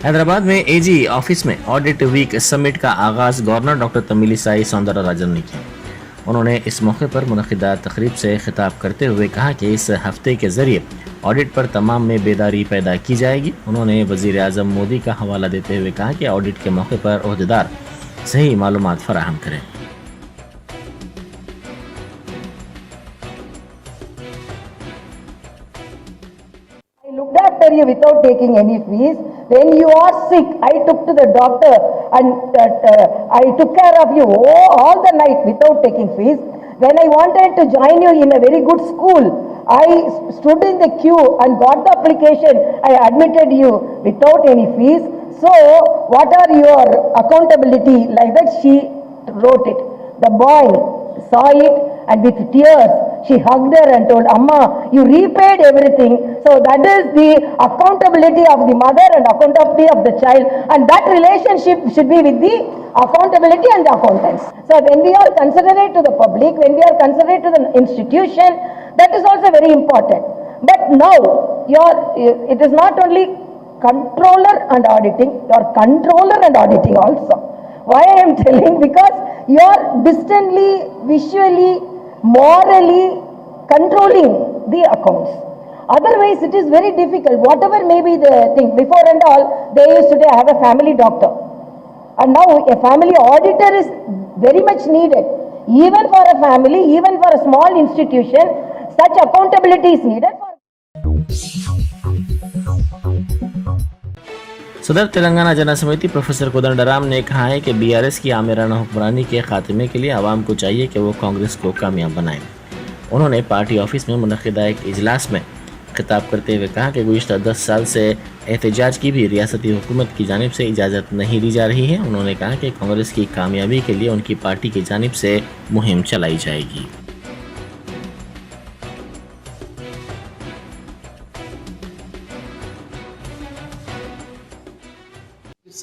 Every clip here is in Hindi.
हैदराबाद में एजी ऑफिस में ऑडिट वीक समिट का आगाज गवर्नर डॉक्टर तमिलिसाई सौंदरराजन ने किया। उन्होंने इस मौके पर मुनक़िदा तकरीब से खिताब करते हुए कहा कि इस हफ्ते के जरिए ऑडिट पर तमाम में बेदारी पैदा की जाएगी। उन्होंने वज़ीर आज़म मोदी का हवाला देते हुए कहा कि ऑडिट के मौके पर ओहदेदार सही मालूमात फराहम करें। Looked after you without taking any fees. When you are sick, I took to the doctor and I took care of you all the night without taking fees. When I wanted to join you in a very good school, I stood in the queue and got the application. I admitted you without any fees. So, what are your accountability? Like that, she wrote it. The boy saw it and with tears, she hugged her and told, Amma, you repaid everything. So that is the accountability of the mother and accountability of the child. And that relationship should be with the accountability and the accountants. So when we are considerate to the public, when we are considerate to the institution, that is also very important. But now, it is not only controller and auditing, you are controller and auditing also. Why I am telling? Because you are distantly, visually, morally controlling the accounts. Otherwise, it is very difficult. Whatever may be the thing, before and all, they used to have a family doctor. And now a family auditor is very much needed. Even for a family, even for a small institution, such accountability is needed. सदर तेलंगाना जना समिति प्रोफेसर कोदंडराम ने कहा है कि बीआरएस की आमिराना हुक्मरानी के खात्मे के लिए आवाम को चाहिए कि वो कांग्रेस को कामयाब बनाएं। उन्होंने पार्टी ऑफिस में मुनक़िदा एक इजलास में खिताब करते हुए कहा कि गुज़िश्ता 10 साल से एहतजाज की भी रियासती हुकूमत की जानिब से इजाज़त नहीं दी जा रही है। उन्होंने कहा कि कांग्रेस की कामयाबी के लिए उनकी पार्टी की जानिब से मुहिम चलाई जाएगी।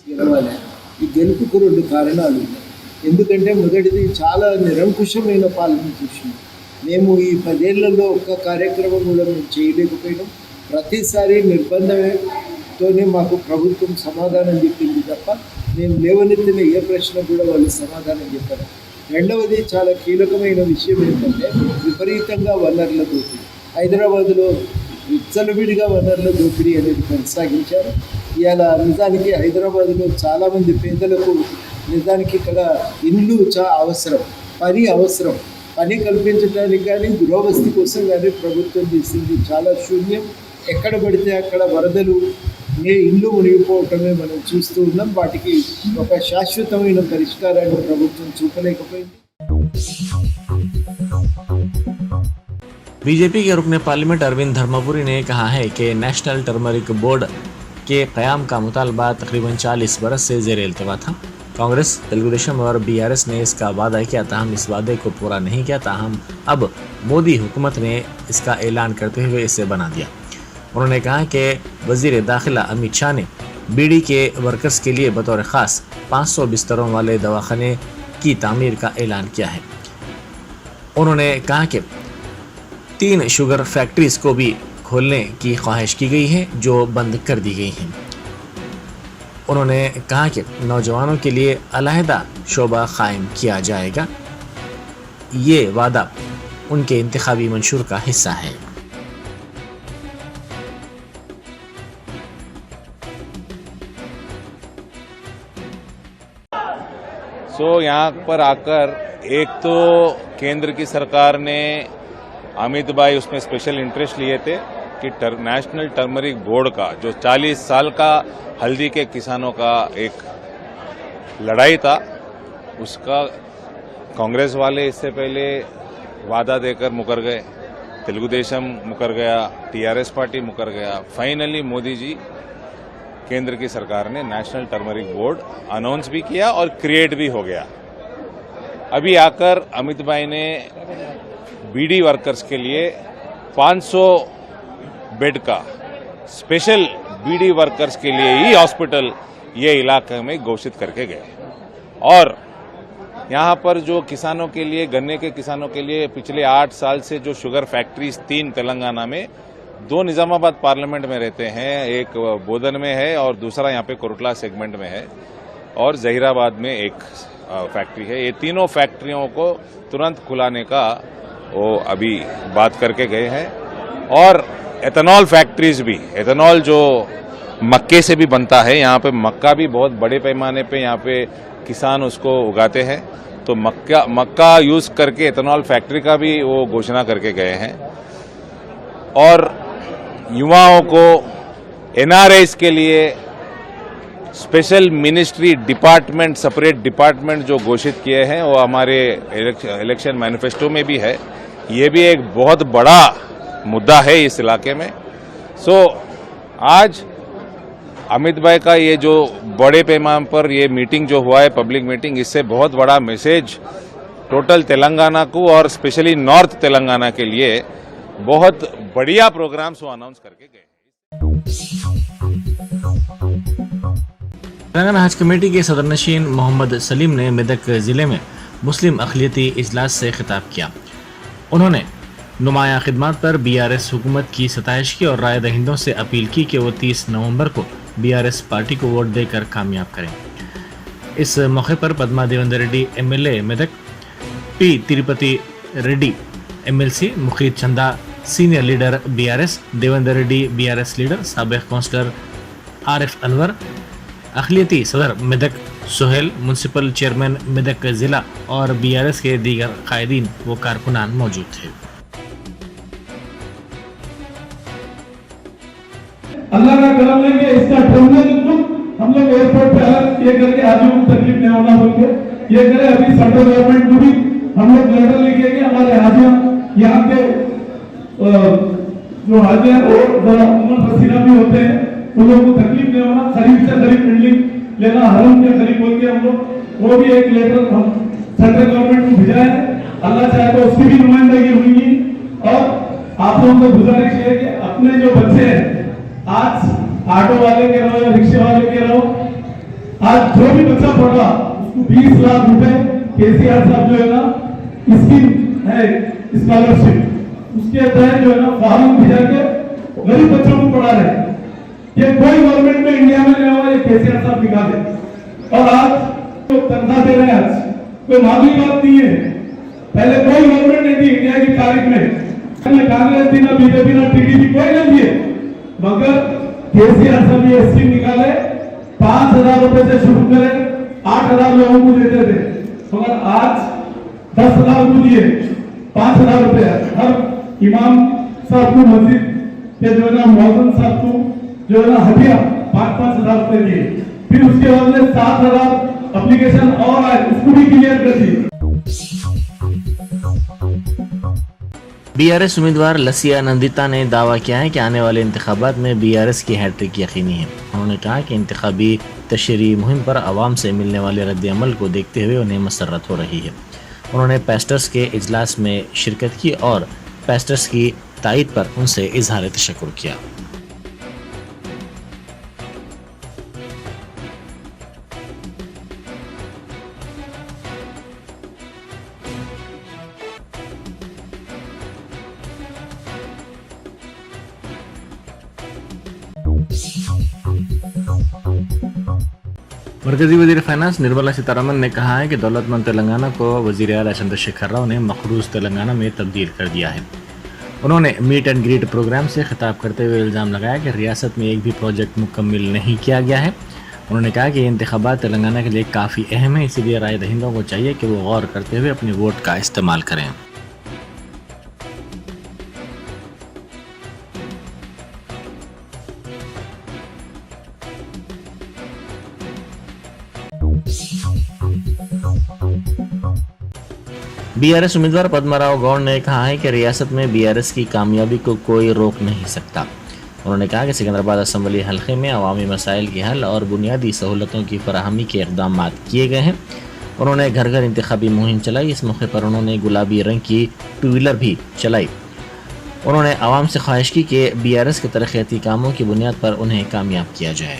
గెలవాలి. ఈ గెలుపుకు రెండు కారణాలు ఉన్నాయి. ఎందుకంటే మొదటిది చాలా నిరంకుశమైన పాలన చూసినాం. మేము ఈ 10 ఏళ్లలో ఒక్క కార్యక్రమం కూడా మేము చేయలేకపోయినాం. ప్రతిసారి నిర్బంధంతోనే మాకు ప్రభుత్వం సమాధానం చెప్పింది తప్ప మేము లేవనెత్తిన ఏ ప్రశ్న కూడా వాళ్ళు సమాధానం చెప్పారు. రెండవది చాలా కీలకమైన విషయం ఏంటంటే విపరీతంగా వనరుల దోపిడీ. హైదరాబాద్లో విచ్చలవిడిగా వనరుల దోపిడీ అనేది కొనసాగించారు. ఇవాళ నిజానికి హైదరాబాద్లో చాలామంది పేదలకు నిజానికి ఇక్కడ ఇల్లు అవసరం, పని అవసరం. పని కల్పించడానికి కానీ గృహవసతి కోసం కానీ ప్రభుత్వం చేసింది చాలా శూన్యం. ఎక్కడ పడితే అక్కడ వరదలు ఇల్లు మునిగిపోవటమే మనం చూస్తూ ఉన్నాం. వాటికి ఒక శాశ్వతమైన పరిష్కారాన్ని ప్రభుత్వం చూపలేకపోయింది। बीजेपी के रुकने पार्लियामेंट अरविंद धर्मपुरी ने कहा है कि नेशनल टर्मरिक बोर्ड के क़याम का मुतालबा तकरीबन 40 बरस से ज़ेर इल्तवा था। कांग्रेस, तेलुगु देशम और बीआरएस ने इसका वादा किया, ताहम इस वादे को पूरा नहीं किया। ताहम अब मोदी हुकूमत ने इसका ऐलान करते हुए इसे बना दिया। उन्होंने कहा कि वज़ीर दाखिला अमित शाह ने बीडी के वर्कर्स के लिए बतौर ख़ास 500 बिस्तरों वाले दवाखाने की तामीर का ऐलान किया है। उन्होंने कहा कि 3 शुगर फैक्ट्रीज़ को भी खोलने की ख्वाहिश की गई है जो बंद कर दी गई हैं। उन्होंने कहा कि नौजवानों के लिए अलहदा शोबा कायम किया जाएगा। ये वादा उनके इंतखाबी मंशूर का हिस्सा है। यहाँ पर आकर एक तो केंद्र की सरकार ने अमित भाई उसमें स्पेशल इंटरेस्ट लिए थे कि नेशनल टर्मरिक बोर्ड का जो 40 साल का हल्दी के किसानों का एक लड़ाई था, उसका कांग्रेस वाले इससे पहले वादा देकर मुकर गए, तेलुगु देशम मुकर गया, टीआरएस पार्टी मुकर गया। फाइनली मोदी जी केंद्र की सरकार ने नेशनल टर्मरिक बोर्ड अनाउंस भी किया और क्रिएट भी हो गया। अभी आकर अमित भाई ने बीडी वर्कर्स के लिए 500 बेड का स्पेशल बीडी वर्कर्स के लिए ही हॉस्पिटल ये इलाके में घोषित करके गए। और यहाँ पर जो किसानों के लिए, गन्ने के किसानों के लिए पिछले 8 साल से जो शुगर फैक्ट्रीज 3 तेलंगाना में, दो निजामाबाद पार्लियामेंट में रहते हैं, एक बोधन में है और दूसरा यहाँ पे कोरटला सेगमेंट में है और जहीराबाद में एक फैक्ट्री है। ये तीनों फैक्ट्रियों को तुरंत खुलाने का वो अभी बात करके गए हैं। और एथेनॉल फैक्ट्रीज भी, एथेनॉल जो मक्के से भी बनता है, यहाँ पे मक्का भी बहुत बड़े पैमाने पे यहाँ पे किसान उसको उगाते हैं, तो मक्का यूज करके एथेनॉल फैक्ट्री का भी वो घोषणा करके गए हैं। और युवाओं को एनआरआईज के लिए special ministry department, separate department जो घोषित किए हैं वो हमारे इलेक्शन मैनिफेस्टो में भी है। ये भी एक बहुत बड़ा मुद्दा है इस इलाके में। आज अमित भाई का ये जो बड़े पैमाने पर ये मीटिंग जो हुआ है, पब्लिक मीटिंग, इससे बहुत बड़ा मैसेज टोटल तेलंगाना को और स्पेशली नॉर्थ तेलंगाना के लिए बहुत बढ़िया प्रोग्राम्स वो अनाउंस करके गए। तेलंगाना हज कमेटी के सदरनशीन मोहम्मद सलीम ने मेदक जिले में मुस्लिम अक़लियती इजलास से खिताब किया। उन्होंने नुमाया खिदमात पर बीआरएस हुकूमत की सताइश की और राय दहिंदों से अपील की कि वो 30 नवंबर को बीआरएस पार्टी को वोट देकर कामयाब करें। इस मौके पर Padma Devender Reddy MLA Medak, P Tirupati Reddy MLC, Mukheed Chanda senior leader BRS, Devender Reddy BRS leader, साबिक काउंसलर आरिफ अनवर, अक़लियती सदर मेदक सोहेल, म्यूनसिपल चेयरमैन मेदक जिला और बीआरएस के दीगर कायदीन व कारकुनान मौजूद थे। अल्लाह का करम है कि इसका टर्मिनल हम लोग एयरपोर्ट पे अलग ये करके हाजियों को तकलीफ नहीं होना बोल के ये करे। अभी सेंट्रल गवर्नमेंट को भी हम लोग लेटर लिखे कि हमारे हाजियां यहाँ के जो हाजियां और उम्र रसीदा भी होते हैं, उन लोगों को तकलीफ नहीं होना, करीब से करीब बिल्डिंग लेना, हरम के करीब बोल के हम लोग वो भी एक लेटर हम सेंट्रल गवर्नमेंट को भेजा है। अल्लाह चाहे तो उसकी भी नुमाइंदगी हुई। और आप लोगों को गुजारिश है कि अपने जो बच्चे हैं, आज ऑटो वाले के रहो या रिक्शे वाले के रहो, आज जो भी बच्चा पढ़ रहा उसको 20 लाख रुपए केसीआर साहब जो है ना स्कीम है स्कॉलरशिप, उसके तहत जो है ना फॉर्म भेजा के गरीब बच्चों को पढ़ा रहे। ये कोई गवर्नमेंट में इंडिया में नहीं हुआ, ये केसीआर साहब निकाले। और आज तो तनख्वाह दे रहे हैं, आज कोई मामूली बात नहीं है। पहले कोई गवर्नमेंट नहीं थी इंडिया की तारीख में, कांग्रेस थी ना बीजेपी ना टीडीपी, कोई नहीं दिए, मगर केसीआर साहब ये स्कीम निकाले, 5,000 रुपए से शुरू करे, 8,000 लोगों को देते थे, मगर आज 10,000 को दिए, 5,000 रुपए हर इमाम साहब को, मस्जिद के जो है ना मौजूद साहब को जो है ना हदिया 5,000 रुपए दिए। फिर उसके बाद में 7,000 एप्लीकेशन और आए, उसको भी क्लियर कर दिए। बीआरएस उम्मीदवार लसिया नंदिता ने दावा किया है कि आने वाले इंतखाबात में बीआरएस की हैट्रिक यकीनी है। उन्होंने कहा कि इंतखाबी तशरीह मुहिम पर आवाम से मिलने वाले रद्द-ए-अमल को देखते हुए उन्हें मसर्रत हो रही है। उन्होंने पेस्टर्स के इजलास में शिरकत की और पेस्टर्स की तायद पर उनसे इजहार तशक्कुर किया। मरकजी वजीर फाइनेंस निर्मला सीतारमन ने कहा है कि दौलतमंद तेलंगाना को वजीर आला चंद्रशेखर राव ने मखरूज तेलंगाना में तब्दील कर दिया है। उन्होंने मीट एंड ग्रीट प्रोग्राम से खिताब करते हुए इल्ज़ाम लगाया कि रियासत में एक भी प्रोजेक्ट मुकम्मिल नहीं किया गया है। उन्होंने कहा कि ये इंतखाबात तेलंगाना के लिए काफ़ी अहम है, इसीलिए राय दहिंदों को चाहिए कि वो गौर करते हुए अपने वोट का इस्तेमाल करें। बीआरएस उम्मीदवार पद्माराव गौड़ ने कहा है कि रियासत में बीआरएस की कामयाबी को कोई रोक नहीं सकता। उन्होंने कहा कि सिकंदराबाद असम्बली हल्के में अवामी मसाइल के हल और बुनियादी सहूलतों की फराहमी के इक़दाम किए गए हैं। उन्होंने घर घर इंतखाबी मुहिम चलाई। इस मौके पर उन्होंने गुलाबी रंग की 2 व्हीलर भी चलाई। उन्होंने आवाम से ख्वाहिश की कि बीआरएस के तरक्याती कामों की बुनियाद पर उन्हें कामयाब किया जाए।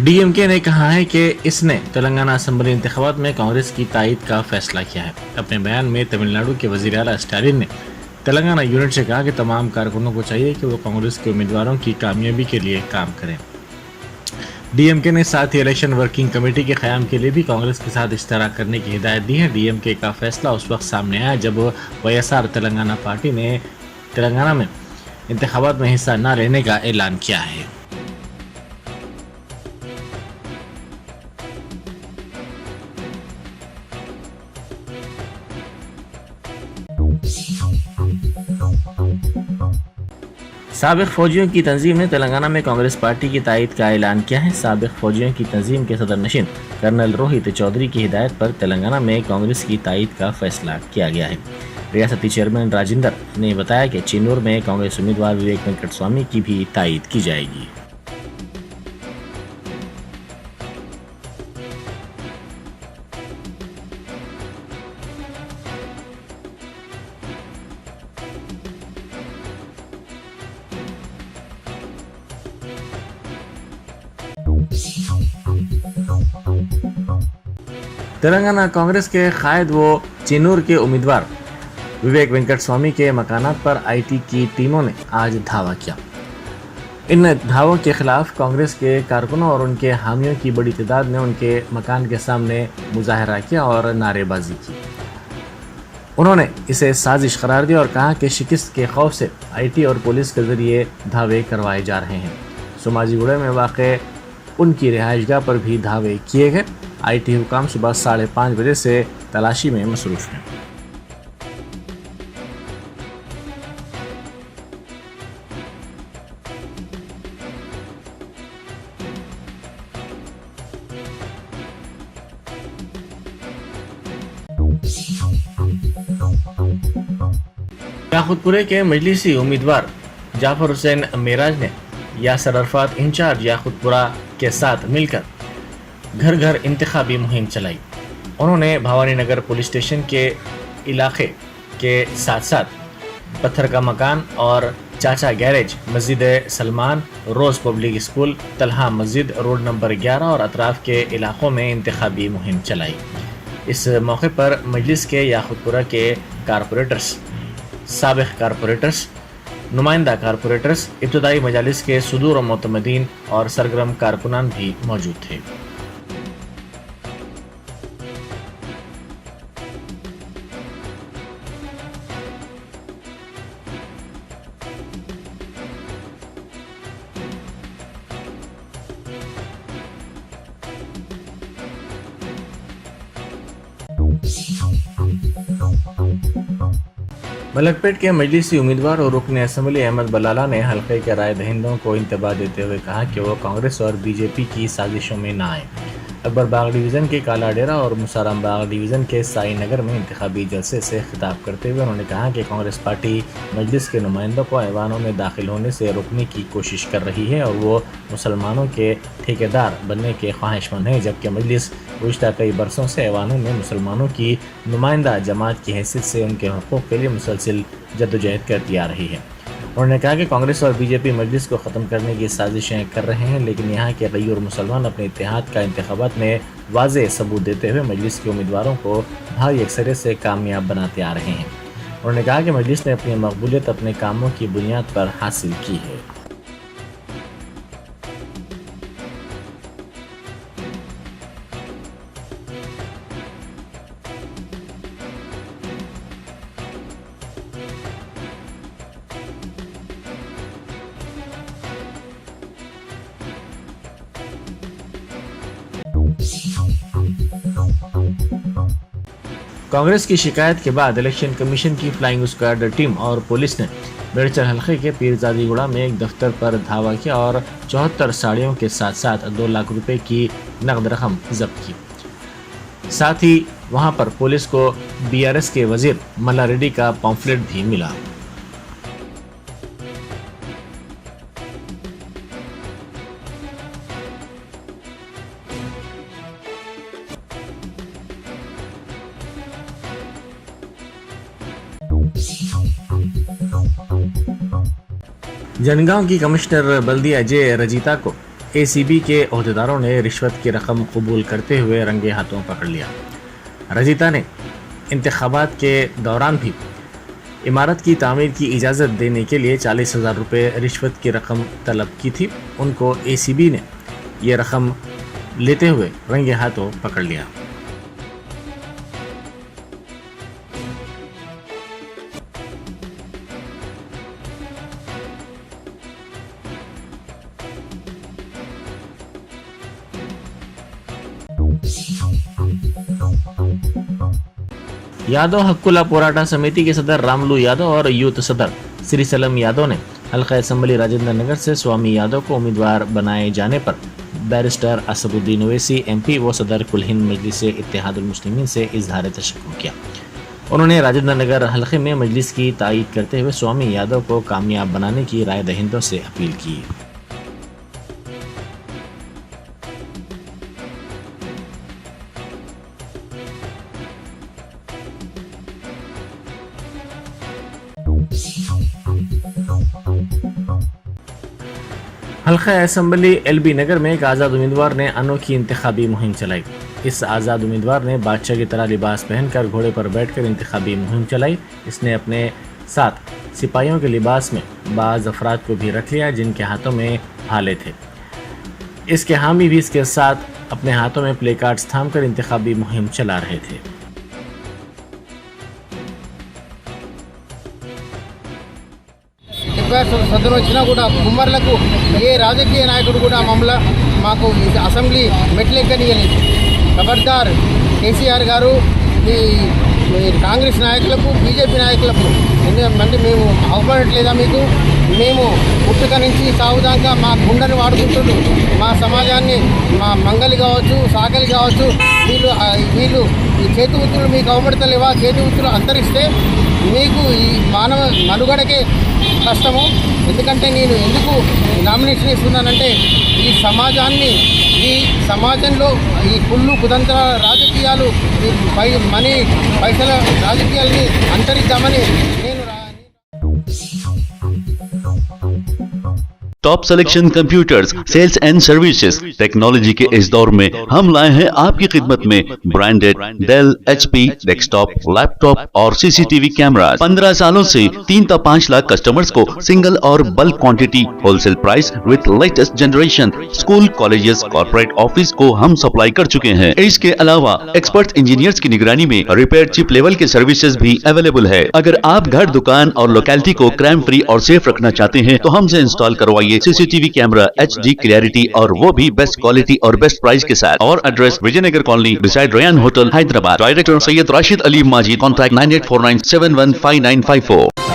डीएमके ने कहा है कि इसने तेलंगाना असेंबली इंतखाबात में कांग्रेस की तायद का फैसला किया है। अपने बयान में तमिलनाडु के वजीर आला स्टालिन ने तेलंगाना यूनिट से कहा कि तमाम कारकुनों को चाहिए कि वो कांग्रेस के उम्मीदवारों की कामयाबी के लिए काम करें। डीएमके ने साथ ही इलेक्शन वर्किंग कमेटी के क़याम के लिए भी कांग्रेस के साथ इश्तराक करने की हिदायत दी है। डीएमके का फैसला उस वक्त सामने आया जब वाईएसआर तेलंगाना पार्टी ने तेलंगाना में इंतखाबात में हिस्सा न लेने का ऐलान किया है। साबिक फौजियों की तंजीम ने तेलंगाना में कांग्रेस पार्टी की तायद का ऐलान किया है। साबिक फौजियों की तंजीम के सदर नशीन कर्नल रोहित चौधरी की हिदायत पर तेलंगाना में कांग्रेस की तायद का फैसला किया गया है। रियासती चेयरमैन राजेंद्र ने बताया कि चिन्नूर में कांग्रेस उम्मीदवार विवेक वेंकट स्वामी की भी तायद की जाएगी। तेलंगाना कांग्रेस के कायद व चिन्नूर के उम्मीदवार विवेक वेंकट स्वामी के मकानात पर आईटी की टीमों ने आज धावा किया। इन धावों के खिलाफ कांग्रेस के कारकुनों और उनके हामियों की बड़ी तादाद ने उनके मकान के सामने मुजाहरा किया और नारेबाजी की। उन्होंने इसे साजिश करार दिया और कहा कि शिकस्त के खौफ से आईटी और पुलिस के जरिए धावे करवाए जा रहे हैं। सोमाजीगुड़ा में वाक़ उनकी रिहाइशगाह पर भी धावे किए गए। आईटी हुकाम सुबह 5:30 बजे से तलाशी में मसरूफ़ हैं। याकूतपुरे के मजलिसी उम्मीदवार जाफर हुसैन मेराज ने यासर अरफात इंचार्ज याकूतपुरा के साथ मिलकर घर घर इंतखाबी मुहिम चलाई। उन्होंने भवानी नगर पुलिस स्टेशन के इलाके के साथ साथ पत्थर का मकान और चाचा गैरेज, मस्जिद सलमान, रोज़ पब्लिक स्कूल, तलहा मस्जिद, रोड नंबर 11 और अतराफ के इलाकों में इंतखाबी मुहिम चलाई। इस मौके पर मजलिस के याकूतपुरा के कारपोरेटर्स, साबिक़ कारपोरेटर्स, नुमाइंदा कारपोरेटर्स, इब्तदाई मजालिस के सुदूर और मोतमदीन और सरगर्म कारकुनान भी मौजूद थे। मलकपेट के मजलिसी उम्मीदवार और रुकन असम्बली अहमद बलाला ने हल्के के राय दहिंदों को इंतबाह देते हुए कहा कि वो कांग्रेस और बीजेपी की साजिशों में न आए। अकबर बाग डिवीज़न के काला डेरा और मुसाराम बाग डिवीज़न के साई नगर में इंतखाबी जलसे से खिताब करते हुए उन्होंने कहा कि कांग्रेस पार्टी मजलिस के नुमाइंदों को ऐवानों में दाखिल होने से रोकने की कोशिश कर रही है और वो मुसलमानों के ठेकेदार बनने के ख्वाहिशमंद हैं, जबकि मजलिस गुज़श्ता कई बरसों से ऐवानों में मुसलमानों की नुमाइंदा जमात की हैसियत से उनके हक़ूक़ के लिए मुसलसिल जद्दोजहद करती आ रही है। उन्होंने कहा कि कांग्रेस और बीजेपी मजलिस को ख़त्म करने की साजिशें कर रहे हैं, लेकिन यहाँ के गैर मुसलमान अपने इत्तेहाद का इंतखाबात में वाज़ेह सबूत देते हुए मजलिस के उम्मीदवारों को भारी अक्सरियत से कामयाब बनाते आ रहे हैं। उन्होंने कहा कि मजलिस ने अपनी मकबूलियत अपने कामों की बुनियाद पर हासिल की है। कांग्रेस की शिकायत के बाद इलेक्शन कमीशन की फ्लाइंग स्क्वाड टीम और पुलिस ने बेड़चर हल्के के पीरजादीगुड़ा में एक दफ्तर पर धावा किया और 74 साड़ियों के साथ साथ 2 लाख रुपए की नकद रकम जब्त की। साथ ही वहां पर पुलिस को बीआरएस के वजीर मल्ला रेड्डी का पॉम्फलेट भी मिला। जनगांव की कमिश्नर बल्दिया जे रजीता को एसीबी के अहदेदारों ने रिश्वत की रकम कबूल करते हुए रंगे हाथों पकड़ लिया। रजीता ने इंतखाबात के दौरान भी इमारत की तामीर की इजाज़त देने के लिए 40,000 रुपये रिश्वत की रकम तलब की थी। उनको एसीबी ने ये रकम लेते हुए रंगे हाथों पकड़ लिया। यादव हक्कुला पोराटा समिति के सदर रामलू यादव और यूथ सदर श्री सलम यादव ने हल्का असम्बली राजेंद्र नगर से स्वामी यादव को उम्मीदवार बनाए जाने पर बैरिस्टर असदुद्दीन ओवैसी एमपी व सदर कुल हिंद मजलिस इत्तेहादुल मुस्लिमीन से इजहार तशक्कुर किया। उन्होंने राजेंद्र नगर हल्के में मजलिस की तायीद करते हुए स्वामी यादव को कामयाब बनाने की राय दहिंदों से अपील की। हल्का असम्बली एलबी नगर में एक आज़ाद उम्मीदवार ने अनोखी इंतखाबी मुहिम चलाई। इस आज़ाद उम्मीदवार ने बादशाह की तरह लिबास पहनकर घोड़े पर बैठकर इंतखाबी मुहिम चलाई। इसने अपने साथ सिपाहियों के लिबास में बाज़ अफराद को भी रख लिया जिनके हाथों में भाले थे। इसके हामी भी इसके साथ अपने हाथों में प्ले कार्ड्स थामकर इंतखाबी मुहिम चला रहे थे। సదరు వచ్చినా కూడా కుమ్మర్లకు ఏ రాజకీయ నాయకుడు కూడా మాకు అసెంబ్లీ మెట్లెక్కనియలేదు। ఖబర్దార్ కేసీఆర్ గారు ఈ కాంగ్రెస్ నాయకులకు బీజేపీ నాయకులకు ఎందుకంటే మేము అవపడట్లేదా మీకు? మేము పుట్టుక నుంచి సాగుదాకా మా గుండెని వాడుకుంటున్నారు। మా సమాజాన్ని మా మంగలి కావచ్చు సాకలి కావచ్చు వీళ్ళు ఈ చేతి వృత్తులు మీకు అవపడతలేవా? చేతి వృత్తులు అంతరిస్తే మీకు ఈ మానవ మనుగడకే కష్టము। ఎందుకంటే నేను ఎందుకు నామినేషన్ ఇస్తున్నానంటే ఈ సమాజంలో ఈ కుళ్ళు కుతంత్ర రాజకీయాలు మనీ పైసల రాజకీయాలని అంతరిద్దామని నేను top selection computers sales and services technology के इस दौर में हम लाए हैं आपकी खिदमत में branded Dell HP desktop laptop और सीसीटीवी कैमरा। 15 सालों से 3 से 5 लाख कस्टमर्स को सिंगल और bulk quantity wholesale price with latest generation school colleges corporate office को हम सप्लाई कर चुके हैं। इसके अलावा एक्सपर्ट इंजीनियर्स की निगरानी में रिपेयर चिप लेवल के सर्विसेज भी अवेलेबल है। अगर आप घर दुकान और लोकेलिटी को क्राइम फ्री और सेफ रखना चाहते हैं तो हमसे इंस्टॉल करवाइए सीसीटीवी कैमरा HD क्लैरिटी और वो भी बेस्ट क्वालिटी और बेस्ट प्राइस के साथ। और address Vijaynagar colony beside Ryan hotel Hyderabad. Director Syed Rashid Ali Majid. Contact 9849715954।